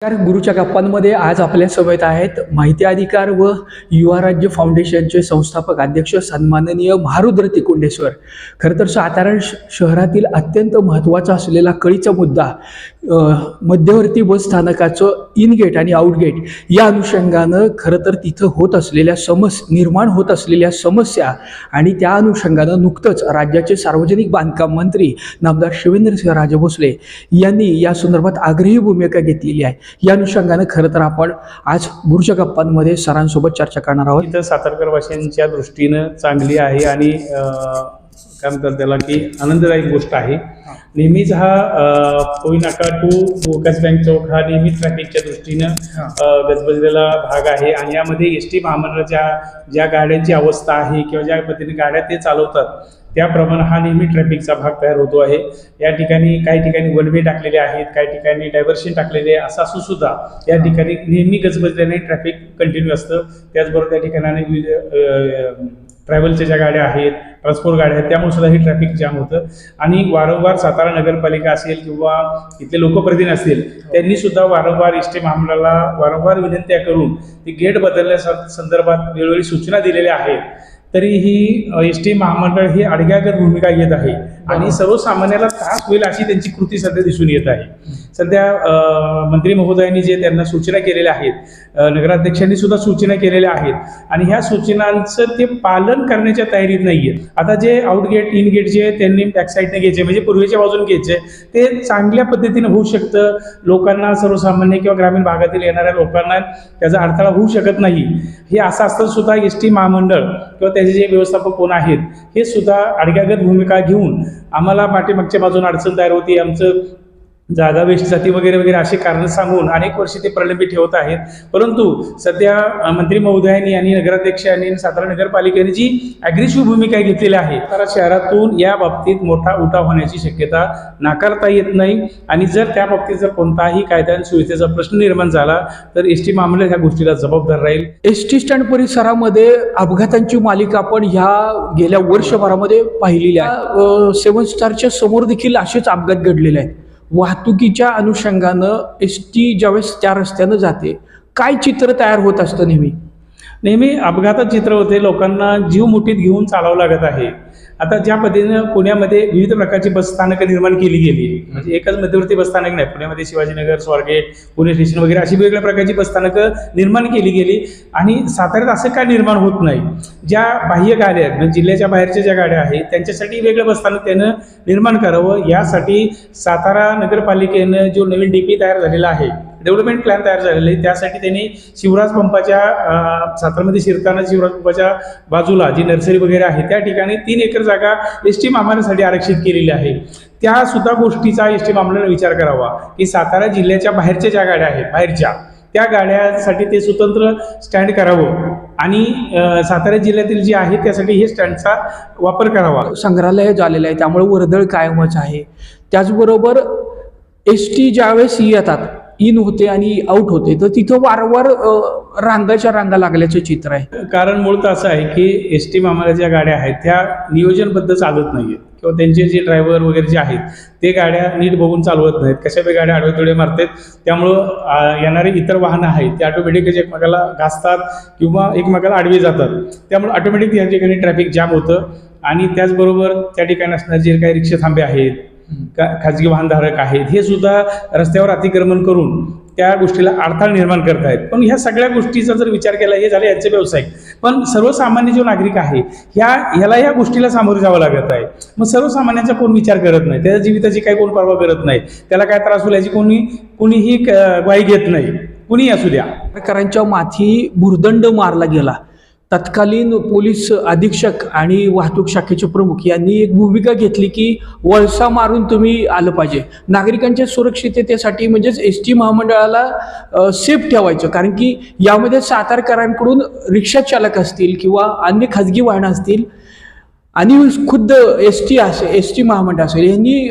नमस्कार. गुरुच्या गप्पांमध्ये आज आपल्या सोबत आहेत माहिती अधिकार व युवा राज्य फाउंडेशनचे संस्थापक अध्यक्ष सन्माननीय महारुद्र तिकुंडेश्वर. खरं तर सातारा शहरातील अत्यंत महत्त्वाचा असलेला कळीचा मुद्दा मध्यवर्ती बस स्थानकाचं इन गेट आणि आउट गेट या अनुषंगानं खरं तर तिथं होत असलेल्या निर्माण होत असलेल्या समस्या आणि त्या अनुषंगानं नुकतंच राज्याचे सार्वजनिक बांधकाम मंत्री नामदार शिवेंद्रसिंहराजे भोसले यांनी या संदर्भात आग्रही भूमिका घेतलेली आहे. या अनुषंगानं खरं तर आपण आज गुरुच्या गप्पांमध्ये सरांसोबत चर्चा करणार आहोत. इथं सातारकरवासियांच्या दृष्टीनं चांगली आहे आणि काय म्हणतात त्याला की आनंददायक गोष्ट आहे. नेहमीच हा कोई नाका टू विकास बँक चौक हा नेहमी ट्रॅफिकच्या दृष्टीनं गजबजलेला भाग आहे आणि यामध्ये एस टी महामंडळाच्या ज्या गाड्यांची अवस्था आहे किंवा ज्या पद्धतीने गाड्या ते चालवतात त्याप्रमाणे हा नेहमी ट्रॅफिकचा भाग तयार होतो आहे. या ठिकाणी काही ठिकाणी वन वे टाकलेले आहेत, काही ठिकाणी डायव्हर्शन टाकलेले आहे. असं असून सुद्धा या ठिकाणी नेहमी गजबजल्याने ट्रॅफिक कंटिन्यू असतं. त्याचबरोबर त्या ठिकाणी ट्रॅव्हलच्या ज्या गाड्या आहेत, ट्रान्सपोर्ट गाड्या आहेत, त्यामुळे सुद्धा हे ट्रॅफिक जाम होतं. आणि वारंवार सातारा नगरपालिका असेल किंवा इथले लोकप्रतिनिधी असतील त्यांनी सुद्धा वारंवार एस टी महामंडळाला वारंवार विनंत्या करून ती गेट बदलण्या संदर्भात वेळोवेळी सूचना दिलेल्या आहेत. तरीही एस टी महामंडळ ही अडग्यागत भूमिका घेत आहे आणि सर्वसामान्याला त्रास होईल अशी त्यांची कृती सध्या दिसून येत आहे. सध्या मंत्री महोदयांनी जे त्यांना सूचना केलेल्या आहेत, नगराध्यक्षांनी सुद्धा सूचना केलेल्या आहेत आणि ह्या सूचनांचं ते पालन करण्याच्या तयारीत नाही आहे. आता जे आउटगेट इन गेट जे त्यांनी बॅकसाईडने घ्यायचे म्हणजे पूर्वेच्या बाजूने घ्यायचे ते चांगल्या पद्धतीने होऊ शकतं. लोकांना सर्वसामान्य किंवा ग्रामीण भागातील येणाऱ्या लोकांना त्याचा अडथळा होऊ शकत नाही. हे असं असताना सुद्धा एस टी महामंडळ किंवा त्याचे जे व्यवस्थापक कोण आहेत हे सुद्धा अडग्यागत भूमिका घेऊन आम्हाला पाठीमागच्या बाजून अडचण तयार होती, आमचं जागा वेस्ट जाती वगैरे वगैरे अशी कारणं सांगून अनेक वर्षे ते प्रलंबित ठेवत आहेत. परंतु सध्या मंत्री महोदयांनी आणि नगराध्यक्षांनी सातारा नगरपालिकेने जी अग्रेसिव्ह भूमिका घेतलेली आहे, सातारा शहरातून या बाबतीत मोठा उठाव होण्याची शक्यता नाकारता येत नाही. आणि जर त्या बाबतीत जर कोणताही कायदा आणि सुव्यवस्थेचा प्रश्न निर्माण झाला तर एस टी महामंडळ ह्या गोष्टीला जबाबदार राहील. एस टी स्टँड परिसरामध्ये अपघातांची मालिका आपण ह्या गेल्या वर्षभरामध्ये पाहिलेली आहे. 7 स्टारच्या समोर देखील असेच अपघात घडलेले आहेत. वाहतुकीच्या अनुषंगानं एस टी ज्यावेळेस त्या रस्त्यानं जाते काय चित्र तयार होत असतं? नेहमी अपघातात चित्र होते. लोकांना जीव मुठीत घेऊन चालावं लागत आहे. आता ज्या पद्धतीनं पुण्यामध्ये विविध प्रकारची बसस्थानकं निर्माण केली गेली, म्हणजे एकच मध्यवर्ती बसस्थानक नाही, पुण्यामध्ये शिवाजीनगर, स्वारगेट, पुणे स्टेशन वगैरे अशी वेगवेगळ्या प्रकारची बसस्थानकं निर्माण केली गेली. आणि साताऱ्यात असं काय निर्माण होत नाही? ज्या बाह्य गाड्या आहेत म्हणजे जिल्ह्याच्या बाहेरच्या ज्या गाड्या आहेत त्यांच्यासाठी वेगळं बसस्थानक त्यानं निर्माण करावं. यासाठी सातारा नगरपालिकेनं जो नवीन DP तयार झालेला आहे, डेव्हलपमेंट प्लॅन तयार झालेला आहे, त्यासाठी त्यांनी शिवराज पंपाच्या सातारामध्ये शिरताना शिवराज पंपाच्या बाजूला जी नर्सरी वगैरे आहे त्या ठिकाणी 3 एकर जागा एस टी महामंडळासाठी आरक्षित केलेली आहे. त्या सुद्धा गोष्टीचा एस टी महामंडळाने विचार करावा की सातारा जिल्ह्याच्या बाहेरच्या ज्या गाड्या आहेत बाहेरच्या त्या गाड्यांसाठी ते स्वतंत्र स्टँड करावं आणि सातारा जिल्ह्यातील जे आहे त्यासाठी हे स्टँडचा वापर करावा. संग्रहालय झालेलं आहे त्यामुळे वर्दळ कायमच आहे. त्याचबरोबर एस टी ज्यावेळेस येतात इन होते आणि आउट होते तर तिथं वारंवार रांगाच्या रांगा लागल्याचं चित्र आहे. कारण मूळतः असं आहे की एस टी महामंडळाच्या गाड्या आहेत त्या नियोजनबद्ध चालत नाही आहेत किंवा त्यांचे जे ड्रायव्हर वगैरे जे आहेत ते गाड्या नीट बघून चालवत नाहीत, कशा बी गाड्या आडवे मारतात. त्यामुळं येणारे इतर वाहनं आहेत ते ऑटोमॅटिकच एकमेकाला घासतात किंवा एकमेकाला आडवे जातात. त्यामुळे ऑटोमॅटिक त्या ठिकाणी ट्रॅफिक जाम होतं. आणि त्याचबरोबर त्या ठिकाणी असणारे जे काही रिक्षा थांबे आहेत, खाजगी वाहनधारक आहेत, हे सुद्धा रस्त्यावर अतिक्रमण करून त्या गोष्टीला अडथळा निर्माण करत आहेत. पण ह्या सगळ्या गोष्टीचा जर विचार केला हे झाले यांचे व्यावसायिक, पण सर्वसामान्य जो नागरिक आहे ह्याला ह्या गोष्टीला सामोरे जावं लागत आहे. मग सर्वसामान्यांचा कोण विचार करत नाही, त्याच्या जीविताची काही कोण पर्वा करत नाही, त्याला काय त्रास होईल याची कोणीही ग्वाही घेत नाही, कुणी असू द्या. प्रकारांच्या माथी भुर्दंड मारला गेला. तत्कालीन पोलीस अधीक्षक आणि वाहतूक शाखेचे प्रमुख यांनी एक भूमिका घेतली की वळसा मारून तुम्ही आलं पाहिजे. नागरिकांच्या सुरक्षिततेसाठी म्हणजेच एस टी महामंडळाला सेफ ठेवायचं. कारण की यामध्ये सातारकरांकडून रिक्षा चालक असतील किंवा अन्य खाजगी वाहनं असतील आणि खुद्द एस टी महामंडळ असेल यांनी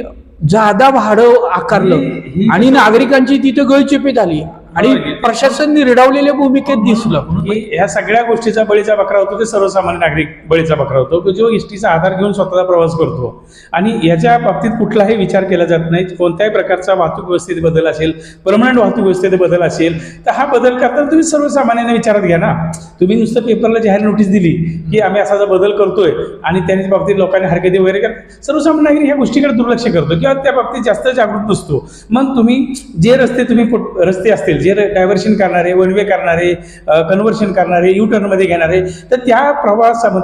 जादा भाडं आकारलं आणि नागरिकांची तिथं गळचेपी झाली. आणि प्रशासन निर्डावलेल्या भूमिकेत दिसलं. की ह्या सगळ्या गोष्टीचा बळीचा बकरा होतो ते सर्वसामान्य नागरिक बळीचा बकरा होतो की जो एसटीचा आधार घेऊन स्वतःचा प्रवास करतो आणि याच्या बाबतीत कुठलाही विचार केला जात नाही. कोणत्याही प्रकारचा वाहतूक व्यवस्थेत बदल असेल, परमनंट वाहतूक व्यवस्थेत बदल असेल, तर हा बदल करताना तुम्ही सर्वसामान्यांना विचारात घ्या ना. तुम्ही नुसतं पेपरला जाहीर नोटीस दिली की आम्ही असा बदल करतोय आणि त्याच्या बाबतीत लोकांनी हरकती वगैरे करतात, सर्वसामान्य नागरिक ह्या गोष्टीकडे दुर्लक्ष करतो किंवा त्या बाबतीत जास्त जागृत नसतो. मग तुम्ही जे रस्ते असतील, जे डायव्हर्शन करणारे, वन वे करणारे, कन्व्हर्शन करणारे, यू टर्नमध्ये घेणारे, तर त्या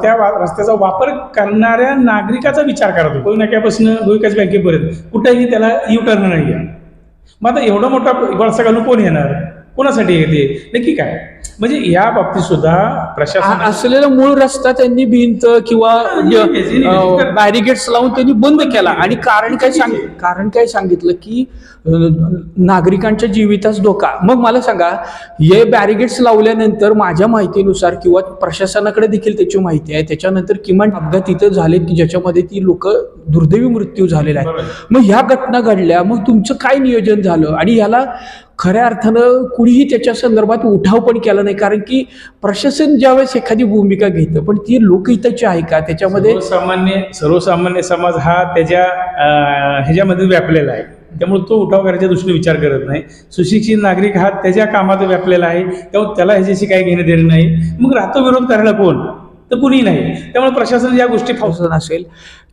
त्या रस्त्याचा वापर करणाऱ्या नागरिकाचा विचार करा. कोणी नाक्यापासून भूविकास बँकेपर्यंत कुठेही त्याला यू टर्न नाही आहे. मग आता एवढा मोठा वळसा घालून कोण येणार, कोणासाठी येते, नक्की काय? म्हणजे या बाबतीत सुद्धा प्रशासन असलेला मूळ रस्ता त्यांनी भिंत किंवा बॅरिगेड्स लावून त्यांनी बंद केला आणि कारण काय सांगितलं की नागरिकांच्या जीवितास धोका. मग मला सांगा, हे बॅरिगेड्स लावल्यानंतर माझ्या माहितीनुसार किंवा प्रशासनाकडे देखील त्याची माहिती आहे, त्याच्यानंतर किमान अपघात तिथं झाले की ज्याच्यामध्ये ती लोक दुर्दैवी मृत्यू झालेला आहे. मग ह्या घटना घडल्या, मग तुमचं काय नियोजन झालं? आणि याला खऱ्या अर्थानं कुणीही त्याच्या संदर्भात उठाव पण केला नाही, कारण की प्रशासन ज्यावेळेस एखादी भूमिका घेतं पण ती लोकहिताची आहे का? त्याच्यामध्ये सर्वसामान्य समाज हा त्याच्या ह्याच्यामध्ये व्यापलेला आहे, त्यामुळे तो उठाव करायच्या दृष्टीने विचार करत नाही. सुशिक्षित नागरिक हा त्याच्या कामात व्यापलेला आहे, त्यामुळे त्याला ह्याच्याशी काही घेणं देणं नाही. मग राहतो विरोध करायला कोण? तर कुणी नाही. त्यामुळे प्रशासन या गोष्टी प्रशासन असेल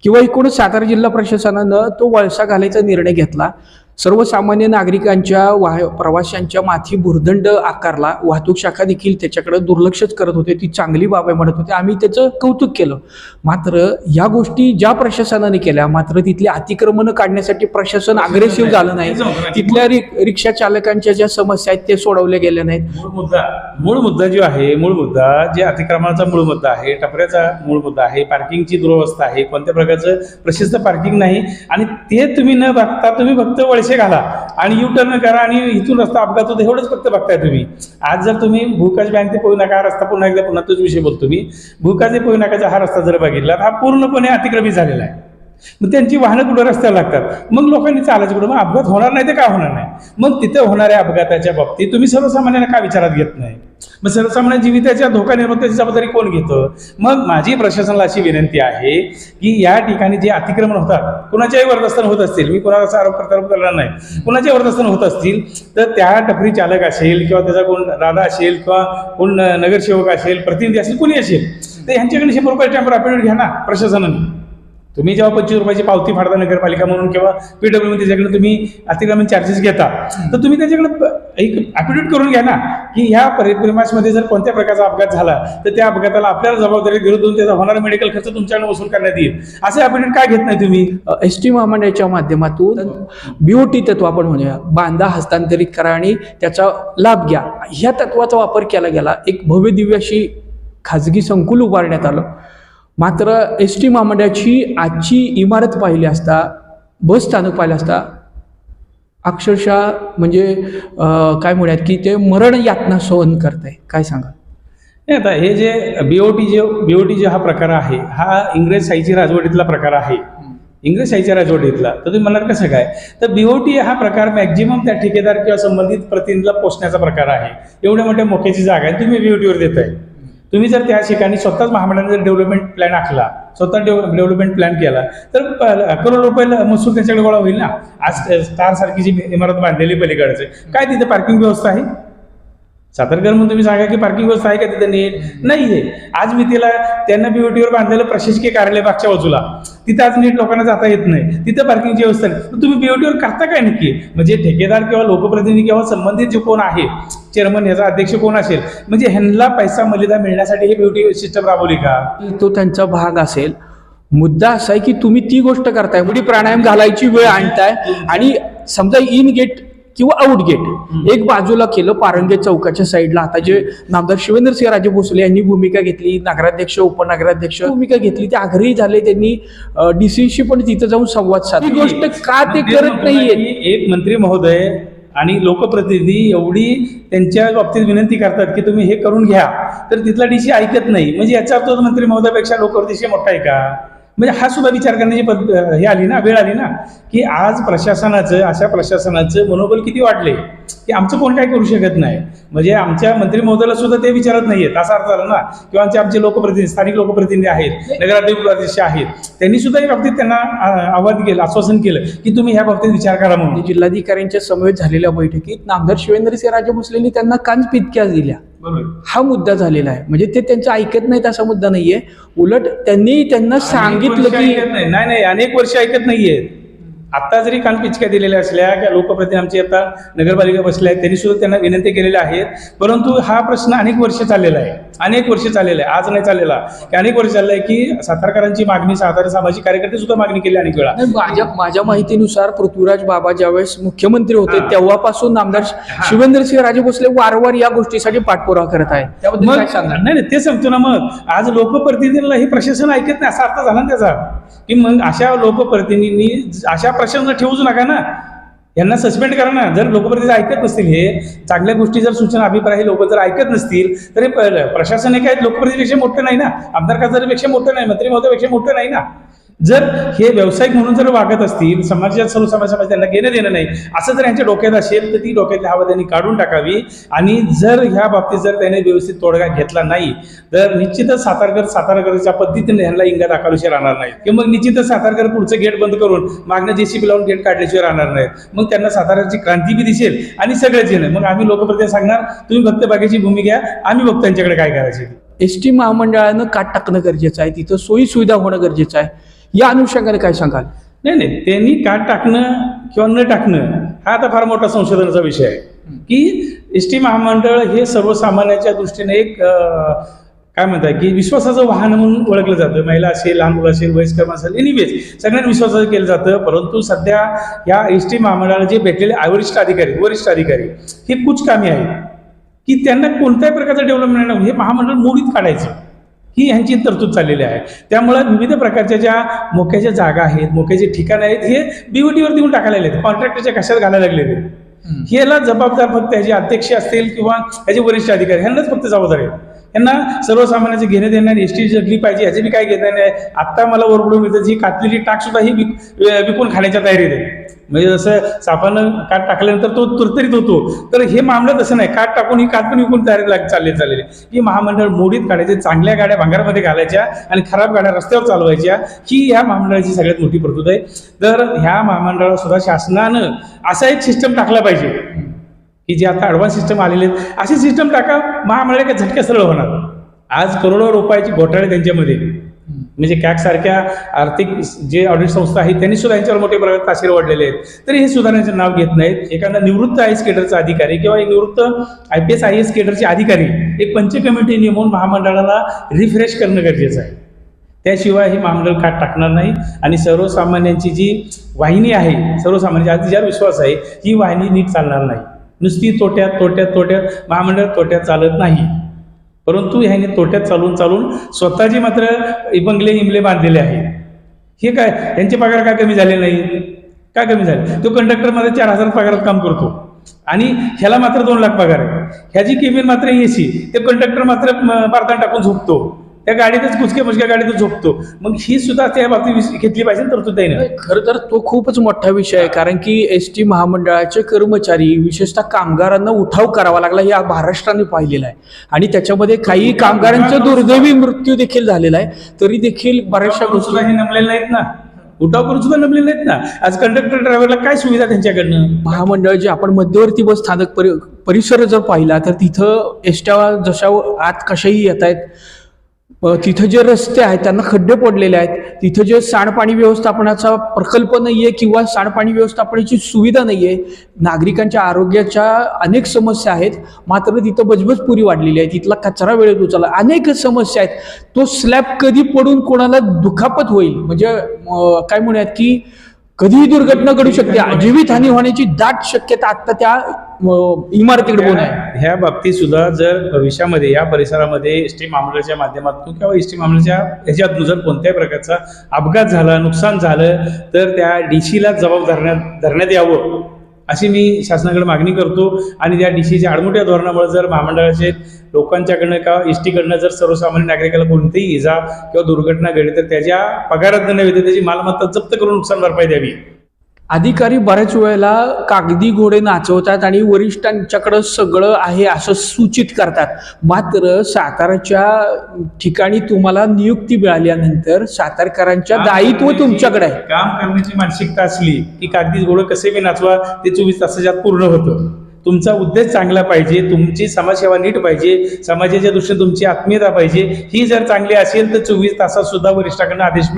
किंवा एकूणच सातारा जिल्हा प्रशासनानं तो वळसा घालायचा निर्णय घेतला. सर्वसामान्य नागरिकांच्या प्रवाशांच्या माथी भुर्दंड आकारला. वाहतूक शाखा देखील त्याच्याकडे दुर्लक्षच करत होते. ती चांगली बाब आहे म्हणत होते, आम्ही त्याचं कौतुक केलं. मात्र या गोष्टी ज्या प्रशासनाने केल्या, मात्र तिथली अतिक्रमणं काढण्यासाठी प्रशासन अग्रेसिव्ह झालं नाही. तिथल्या रिक्षा चालकांच्या ज्या समस्या आहेत ते सोडवल्या गेल्या नाहीत. मूळ मुद्दा जो आहे, जे अतिक्रमणाचा मूळ मुद्दा आहे, टपऱ्याचा मूळ मुद्दा आहे, पार्किंगची दुरवस्था आहे, कोणत्या प्रकारचं प्रशस्त पार्किंग नाही, आणि ते तुम्ही न बघता तुम्ही फक्त वळसे घाला आणि यू टर्न करा आणि इथून रस्ता अपघात होतो, एवढंच फक्त बघताय तुम्ही. आज जर तुम्ही भूविकास बँक ते पोई नाका हा रस्ता पुन्हा तोच विषय बोलतो मी, भूविकास ते पोई नाकाचा हा रस्ता जर बघितला तर हा पूर्णपणे अतिक्रमित झालेला आहे. मग त्यांची वाहनं कुठं रस्त्याला लागतात, मग लोकांनी चालायचं कुठं? मग अपघात होणार नाही तर का होणार नाही? मग तिथं होणाऱ्या अपघाताच्या बाबतीत तुम्ही सर्वसामान्यांना का विचारात घेत नाही? मग सर्वसामान्य जीविताच्या धोका निर्माण त्याची जबाबदारी कोण घेतं? मग माझी प्रशासनाला अशी विनंती आहे की या ठिकाणी जे अतिक्रमण होतात, कुणाच्याही वरदस्तान होत असतील, मी कोणाचा आरोप करणार नाही, कुणाच्या वरदस्तान होत असतील तर त्या टपरी चालक असेल किंवा त्याचा कोण राधा असेल किंवा कोण नगरसेवक असेल, प्रतिनिधी असेल, कोणी असेल, तर ह्यांच्याकडे 100 रुपये टेम्पर ॲफिडेव्हिट घ्या ना प्रशासनाने. तुम्ही जेव्हा 25 रुपयाची पावती फाडता नगरपालिका म्हणून किंवा PWM त्याच्याकडे तुम्ही अतिक्रमण चार्जेस घेता, तर तुम्ही त्याच्याकडे एक ॲफिडेव्हिट करून घ्या ना की ह्या परिमासमध्ये जर कोणत्या प्रकारचा अपघात झाला तर त्या अपघाताला आपल्याला जबाबदारी घेऊन त्याचा होणारा मेडिकल खर्च तुमच्याकडे वसूल करण्यात येईल. असे ॲफिडेव्हिट काय घेत नाही तुम्ही? एसटी महामंडळाच्या माध्यमातून BOT तत्व आपण म्हणूया, बांधा हस्तांतरित करा आणि त्याचा लाभ घ्या, ह्या तत्वाचा वापर केला गेला. एक भव्य दिव्य अशी खाजगी संकुल उभारण्यात आलं. मात्र एसटी महामंडळाची आजची इमारत पाहिली असता, बस स्थानक पाहिलं असता, अक्षरशः म्हणजे काय म्हणूयात की ते मरण यातना सहन करतंय. काय सांगा? आता हे जे BOT जे हा प्रकार आहे, हा इंग्रजशाहीची राजवटीतला प्रकार आहे. इंग्रजशाहीच्या राजवटीतला तर तुम्ही म्हणाल कसं काय? तर BOT हा प्रकार मॅक्झिमम त्या ठेकेदार किंवा संबंधित प्रतिनिधीला पोचण्याचा प्रकार आहे. एवढ्या मोठ्या मोक्याची जागा आहे, तुम्ही BOTवर देताय. तुम्ही जर त्या ठिकाणी स्वतःच महामंडळाने जर डेव्हलपमेंट प्लॅन आखला, स्वतः डेव्हलपमेंट प्लॅन केला तर करोड रुपये महसूल त्याच्याकडे गोळा होईल ना. आज स्टार सारखी जी इमारत बांधलेली पलीकडचे काय तिथे पार्किंग व्यवस्था आहे? सातारकर म्हणून तुम्ही सांगा की पार्किंग व्यवस्था आहे का तिथे? नीट नाही आहे. आज मी त्यांना BOTवर बांधलेलं प्रशासकीय कार्यालय मागच्या बाजूला, तिथं आज नीट लोकांना जाता येत नाही, तिथं पार्किंगची व्यवस्था नाही. तुम्ही BOTवर करता काय नक्की? म्हणजे ठेकेदार किंवा लोकप्रतिनिधी किंवा संबंधित जे कोण आहे, चेअरमन, याचा अध्यक्ष कोण असेल, म्हणजे ह्यांना पैसा मर्यादा मिळण्यासाठी हे BOT सिस्टम राबवली का? तो त्यांचा भाग असेल. मुद्दा असा आहे की तुम्ही ती गोष्ट करताय, म्हणजे प्राणायाम घालायची वेळ आणताय आणि समजा इन गेट किंवा आउट गेट एक बाजूला केलं पारंगे चौकाच्या साईडला. आता जे नामदार शिवेंद्रसिंह राजे भोसले यांनी भूमिका घेतली, नगराध्यक्ष उपनगराध्यक्ष भूमिका घेतली, ते आग्रही झाले. त्यांनी DC पण तिथं जाऊन संवाद साधला. गोष्ट का ते करत नाहीये? एक मंत्री महोदय आणि लोकप्रतिनिधी एवढी त्यांच्या बाबतीत विनंती करतात की तुम्ही हे करून घ्या, तर तिथला DC ऐकत नाही. म्हणजे याचा अर्थ मंत्री महोदयापेक्षा लोकप्रतिनिधी मोठा आहे का? म्हणजे हा सुद्धा विचार करण्याची हे आली ना, वेळ आली ना, की आज अशा प्रशासनाचं मनोबल किती वाढले की आमचं कोण काय करू शकत नाही. म्हणजे आमच्या मंत्री महोदयाला सुद्धा ते विचारत नाहीयेत असा अर्थ झाला ना. किंवा आमचे लोकप्रतिनिधी, स्थानिक लोकप्रतिनिधी आहेत, नगराध्यक्ष आहेत, त्यांनी सुद्धा या बाबतीत त्यांना आवाहन केलं, आश्वासन केलं की तुम्ही ह्या बाबतीत विचार करा म्हणून. जिल्हाधिकाऱ्यांच्या समवेत झालेल्या बैठकीत नामदार शिवेंद्रसिंहराजे भोसलेंनी त्यांना कान पितक्याच दिल्या. हा मुद्दा झालेला आहे. म्हणजे ते त्यांचं ऐकत नाहीत असा मुद्दा नाहीये, उलट त्यांनी त्यांना सांगितलं की नाही, अनेक वर्ष ऐकत नाहीये. आता जरी कानपिचक्या दिलेल्या असल्या किंवा लोकप्रतिनिधी आमचे आता नगरपालिका बसले आहेत, त्यांनी सुद्धा त्यांना विनंती केलेल्या आहेत, परंतु हा प्रश्न अनेक वर्ष चाललेला आहे, आज नाही चाललेला की अनेक वर्ष चाललाय की सातारकरांची मागणी, सातारा सामाजिक कार्यकर्ते सुद्धा मागणी केली अनेक वेळा. माझ्या माहितीनुसार पृथ्वीराज बाबा ज्यावेळेस मुख्यमंत्री होते तेव्हापासून आमदार शिवेंद्रसिंहराजे भोसले वारंवार या गोष्टीसाठी पाठपुरावा करत आहे. त्याबद्दल काय सांगणार? नाही, ते सांगतो ना. मग आज लोकप्रतिनिधींना हे प्रशासन ऐकत नाही असा अर्थ झाला ना त्याचा, की मग अशा लोकप्रतिनिधींनी अशा प्रश्न ठेवूच नका ना, यांना सस्पेंड करा ना. जर लोकप्रतिनिधी ऐकत नसतील, हे चांगल्या गोष्टी जर सूचना अभिप्राय लोक जर ऐकत नसतील तर प्रशासन हे काय लोकप्रतिनिधीपेक्षा मोठं नाही ना, आमदार खासदारापेक्षा मोठं नाही, मंत्री महोदयापेक्षा मोठं नाही ना. जर हे व्यावसायिक म्हणून जर वागत असतील, समाजात सर्व समाज त्यांना घेणं देणं नाही असं जर यांच्या डोक्यात असेल तर ती डोक्यातली हवा त्यांनी काढून टाकावी. आणि जर ह्या बाबतीत जर त्याने व्यवस्थित तोडगा घेतला नाही तर निश्चितच सातारकरच्या पद्धतीने यांना इंगा दाखवल्याशिवाय राहणार नाही, की मग निश्चितच सातारकर पुढचं गेट बंद करून मागणं JCB लावून गेट काढल्याशिवाय राहणार नाहीत. मग त्यांना साताराची क्रांती बी दिसेल आणि सगळेच येणं. मग आम्ही लोकप्रतिनिधी सांगणार तुम्ही फक्त बाकीची भूमी घ्या, आम्ही बघतो त्यांच्याकडे काय करायचे. एसटी महामंडळानं काट टाकणं गरजेचं आहे, तिथं सोयी सुविधा होणं गरजेचं आहे. या अनुषंगाने काय सांगाल? नाही, त्यांनी काट टाकणं किंवा न टाकणं हा आता फार मोठा संशोधनाचा विषय आहे, की एसटी महामंडळ हे सर्वसामान्याच्या दृष्टीने एक काय म्हणतात की विश्वासाचं वाहन म्हणून ओळखलं जातं. महिला असेल, लहान मुलं असेल, वयस्कर माणसं असेल, एनिवेज सगळ्यांना विश्वासाचं केलं जातं. परंतु सध्या या एसटी महामंडळाला जे भेटलेले वरिष्ठ अधिकारी हे कुचकामी आहेत की त्यांना कोणत्याही प्रकारचं डेव्हलपमेंट नाही, हे महामंडळ मोडीत काढायचं ही ह्यांची तरतूद चाललेली आहे. त्यामुळे विविध प्रकारच्या ज्या मोक्याच्या जागा आहेत, मोक्याचे ठिकाणं आहेत, हे BOTवर देऊन टाकायला लागले, कॉन्ट्रॅक्टरच्या कशात घालायला लागलेले. ह्याला जबाबदार फक्त ह्याचे अध्यक्ष असतील किंवा ह्याचे वरिष्ठ अधिकारी ह्यांनाच फक्त जबाबदार आहेत. यांना सर्वसामान्याचे घेणं देणं आणि एसटी जगली पाहिजे ह्याचे बी काय घेणं नाही. आत्ता मला वरबडून मिळतं जी कातलेली टाक सुद्धा ही विकून खाण्याच्या तयारीत आहे. म्हणजे जसं सापानं काट टाकल्यानंतर तो तुरतरीत होतो, तर हे मामला तसं नाही. काट टाकून ही काट पण विकून तयारी चाललेली. ही महामंडळ मोडीत काढायचे, चांगल्या गाड्या भांगारामध्ये घालायच्या आणि खराब गाड्या रस्त्यावर चालवायच्या, ही ह्या महामंडळाची सगळ्यात मोठी तरतूद आहे. तर ह्या महामंडळाला सुद्धा शासनानं असा एक सिस्टम टाकला पाहिजे की जे आता ॲडव्हान्स सिस्टम आलेले आहेत, अशी सिस्टम टाका, महामंडळ काय झटक्या सरळ होणार. आज करोडो रुपयाची घोटाळे त्यांच्यामध्ये, म्हणजे कॅग सारख्या आर्थिक जे ऑडिट संस्था आहेत त्यांनी सुद्धा यांच्यावर मोठे प्रमाणात ताशेरे वाढलेले आहेत, तरी हे सुधारण्याचं नाव घेत नाहीत. एखादा निवृत्त IAS केडरचा अधिकारी किंवा एक निवृत्त IPS IAS केडरचे अधिकारी एक पंच कमिटी नेमून महामंडळाला रिफ्रेश करणं गरजेचं आहे. त्याशिवाय हे महामंडळ काट टाकणार नाही. आणि सर्वसामान्यांची जी वाहिनी आहे, सर्वसामान्यांच्या ज्यावर विश्वास आहे, ही वाहिनी नीट चालणार नाही. नुसती तोट्यात महामंडळ तोट्यात चालत नाही, परंतु ह्याने तोट्यात चालून स्वतःचे मात्र बंगले इमले बांधलेले आहेत. हे काय त्यांचे पगार का कमी झाले नाही? का कमी झाले? तो कंडक्टर मध्ये 4,000 पगारात काम करतो आणि ह्याला मात्र 2 लाख पगार आहे. ह्याची केबिन मात्र AC, ते कंडक्टर मात्र पारदान टाकून झोपतो, त्या गाडीतच कुचक्या गाडीतच झोपतो. मग ही सुद्धा त्या बाबतीत घेतली पाहिजे तरतूद आहे. खरं तर तो खूपच मोठा विषय आहे, कारण की एसटी महामंडळाचे कर्मचारी विशेषतः कामगारांना उठाव करावा लागला हे महाराष्ट्राने पाहिलेला आहे. आणि त्याच्यामध्ये काही कामगारांचा दुर्दैवी मृत्यू देखील झालेला आहे. तरी देखील बऱ्याचशा गोष्टी हे नमलेल्या नाहीत ना, उठाव करून सुद्धा नमलेले नाहीत ना. आज कंडक्टर ड्रायव्हरला काय सुविधा त्यांच्याकडनं? महामंडळ जे आपण मध्यवर्ती बस स्थानक परिसर जर पाहिला तर तिथं एसट्या जशा आत कशाही येत आहेत, तिथं जे रस्ते आहेत त्यांना खड्डे पडलेले आहेत, तिथं जे सांडपाणी व्यवस्थापनाचा प्रकल्प नाहीये किंवा सांडपाणी व्यवस्थापनाची सुविधा नाहीये, नागरिकांच्या आरोग्याच्या अनेक समस्या आहेत, मात्र तिथं बजबजपुरी वाढलेली आहे, तिथला कचरा वेळेत उचलला, अनेक समस्या आहेत. तो स्लॅब कधी पडून कोणाला दुखापत होईल, म्हणजे काय म्हणूयात की कधीही दुर्घटना घडू शकते, जीवितहानी होण्याची दाट शक्यता आता त्या इमारतीकडे बोल आहे. ह्या बाबतीत सुद्धा जर भविष्यामध्ये या परिसरामध्ये एसटी महामंडळाच्या माध्यमातून किंवा एसटी महामंडळाच्या ह्याच्यातून जर कोणत्याही प्रकारचा अपघात झाला, नुकसान झालं, तर त्या DC ला जबाब धरण्यात यावं अशी मी शासनाकडे मागणी करतो. आणि त्या डीसीच्या आडमुठ्या धोरणामुळे जर महामंडळाचे लोकांच्याकडनं किंवा एस टीकडनं जर सर्वसामान्य नागरिकाला कोणतीही इजा किंवा दुर्घटना घडली तर त्याच्या पगारात नव्हे तर त्याची मालमत्ता जप्त करून नुकसान भरपाई द्यावी. अधिकारी बऱ्याच वेळेला कागदी घोडे नाचवतात आणि वरिष्ठांच्याकडं सगळं आहे असं सूचित करतात. मात्र साताराच्या ठिकाणी तुम्हाला नियुक्ती मिळाल्यानंतर सातारकरांच्या दायित्व तुमच्याकडे आहे. काम करण्याची मानसिकता असली की कागदी घोडं कसे बी नाचवा ते 24 तासाच्या आत पूर्ण होतं. तुमचा उद्देश चांगला पाहिजे, तुमची समाजसेवा नीट पाहिजे, समाजाच्या दृष्टीने तुमची आत्मीयता पाहिजे. ही जर चांगली असेल तर 24 तासात सुद्धा वरिष्ठाकडनं आदेश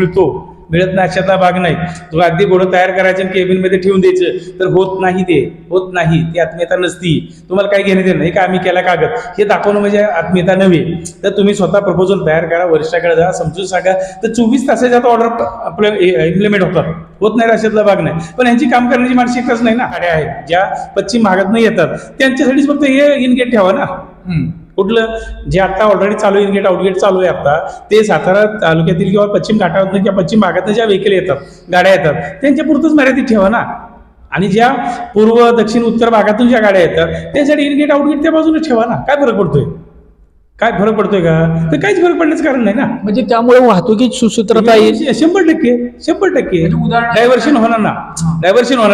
मिळत नाही अशातला भाग नाही. तो अगदी घोडं तयार करायचं आणि केबिनमध्ये ठेवून द्यायचं तर होत नाही, ती आत्मीयता नसती. तुम्हाला काही घेणे देणं नाही का आम्ही केला कागद हे दाखवणं म्हणजे आत्मीयता नव्हे. तर तुम्ही स्वतः प्रपोजल तयार करा, वरिष्ठाकडे जा, समजून सांगा. तर 24 तासाच्या आत ऑर्डर आपलं इम्प्लिमेंट होत नाही अशातला भाग नाही. पण यांची काम करण्याची मानसिकताच नाही ना. गाड्या आहेत ज्या पश्चिम भागात नाही येतात त्यांच्यासाठीच फक्त हे इनगेट ठेवा ना. कुठलं जे आता ऑलरेडी चालू इनगेट आउटगेट चालू आहे आता ते सातारा तालुक्यातील किंवा पश्चिम घाटातून किंवा पश्चिम भागातून ज्या व्हेकल येतात, गाड्या येतात त्यांच्या पुरतच मर्यादित ठेवा ना. आणि ज्या पूर्व दक्षिण उत्तर भागातून ज्या गाड्या येतात त्यासाठी इनगेट आउटगेट त्या बाजूने ठेवा ना. काय फरक पडतोय का? तर काहीच फरक पडण्याचं कारण नाही ना. म्हणजे त्यामुळे वाहतुकीत सुसूत्रता येईल. 100% डायव्हर्शन होणार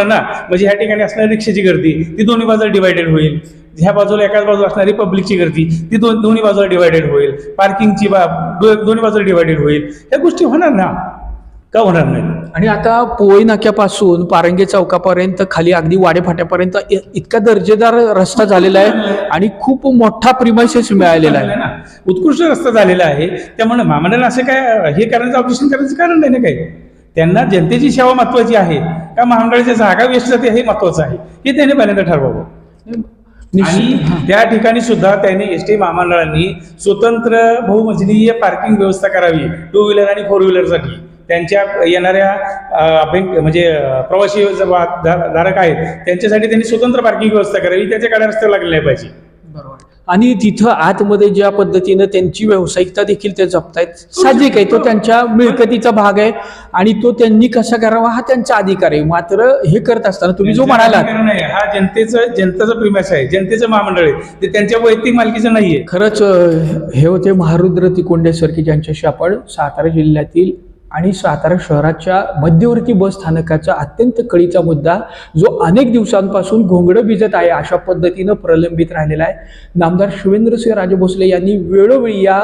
ना. म्हणजे ह्या ठिकाणी असणारी रिक्षाची गर्दी ती दोन्ही बाजूला डिवायडेड होईल. ह्या बाजूला एकाच बाजूला असणारी पब्लिकची गर्दी ती दोन्ही बाजूला डिवायडेड होईल. पार्किंगची दोन्ही बाजूला डिवायडेड होईल. या गोष्टी होणार ना, का होणार नाही? आणि आता पोवई नाक्यापासून पारंगे चौकापर्यंत खाली अगदी वाडे फाट्यापर्यंत इतका दर्जेदार रस्ता झालेला आहे आणि खूप मोठा प्रिमायसेस मिळालेला आहे ना. उत्कृष्ट रस्ता झालेला आहे. त्यामुळे महामंडळाला असं काय हे करायचं ऑब्जेक्शन करायचं कारण नाही ना काही. त्यांना जनतेची सेवा महत्वाची आहे का महामंडळाच्या जागा वेस्ट जाते हे महत्वाचं आहे, हे त्याने पहिल्यांदा ठरवावं. आणि त्या ठिकाणी सुद्धा त्यांनी एसटी महामंडळांनी स्वतंत्र बहुमजलीय पार्किंग व्यवस्था करावी 2 व्हीलर आणि 4 व्हीलरसाठी. त्यांच्या येणाऱ्या म्हणजे प्रवासी धारक आहेत त्यांच्यासाठी त्यांनी स्वतंत्र पार्किंग व्यवस्था करावी. त्याच्या गाड्या रस्त्यावर लागलेल्या पाहिजे. बरोबर. आणि तिथं आतमध्ये ज्या पद्धतीनं त्यांची व्यावसायिकता देखील ते जपतायत, साहजिक आहे, तो त्यांच्या मिळकतीचा भाग आहे आणि तो त्यांनी कसा करावा हा त्यांचा अधिकार आहे. मात्र हे करत असताना तुम्ही जो म्हणाला हा जनतेचा प्रिमाइस आहे, जनतेचं महामंडळ आहे, ते त्यांच्या वैयक्तिक मालकीचं नाहीये. खरंच हे होते महारुद्र तिकोंडे सर की ज्यांच्याशी आपण सातारा जिल्ह्यातील आणि सातारा शहराच्या मध्यवर्ती बस स्थानकाचा अत्यंत कळीचा मुद्दा जो अनेक दिवसांपासून घोंगडं भिजत आहे अशा पद्धतीनं प्रलंबित राहिलेला आहे. नामदार शिवेंद्रसिंह राजे भोसले यांनी वेळोवेळी या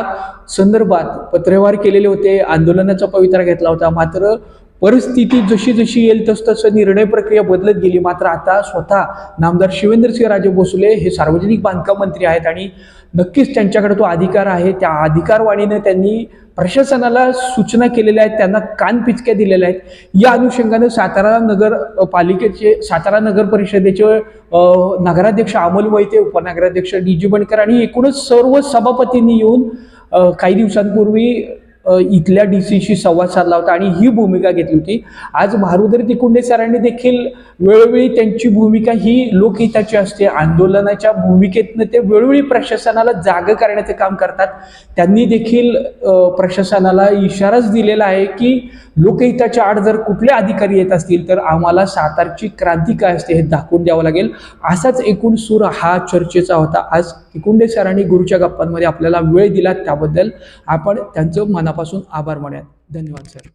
संदर्भात पत्रव्यवहार केलेले होते, आंदोलनाचा पवित्रा घेतला होता. मात्र परिस्थिती जशी जशी येईल तसं निर्णय प्रक्रिया बदलत गेली. मात्र आता स्वतः नामदार शिवेंद्रसिंह राजे भोसले हे सार्वजनिक बांधकाम मंत्री आहेत आणि नक्कीच त्यांच्याकडे तो अधिकार आहे. त्या अधिकारवाणीने त्यांनी प्रशासनाला सूचना केलेल्या आहेत, त्यांना कानपिचक्या दिलेल्या आहेत. या अनुषंगाने सातारा नगर परिषदेचे नगराध्यक्ष अमोल मोहिते, उपनगराध्यक्ष DG बनकर आणि एकूणच सर्व सभापतींनी येऊन काही दिवसांपूर्वी इथल्या DCशी संवाद साधला होता आणि ही भूमिका घेतली होती. आज महारुद्र तिकोंडे सरांनी देखील वेळोवेळी त्यांची भूमिका ही लोकहिताची असते. आंदोलनाच्या भूमिकेतनं ते वेळोवेळी प्रशासनाला जागं करण्याचे काम करतात. त्यांनी देखील प्रशासनाला इशाराच दिलेला आहे की लोकहिताच्या आड जर कुठले अधिकारी येत असतील तर आम्हाला सातारची क्रांती काय असते हे दाखवून द्यावं लागेल. असाच एकूण सूर हा चर्चेचा होता. आज तिकोंडे सरांनी गुरुच्या गप्पांमध्ये आपल्याला वेळ दिला त्याबद्दल आपण त्यांचं मनापासून आभार मानूयात. धन्यवाद सर.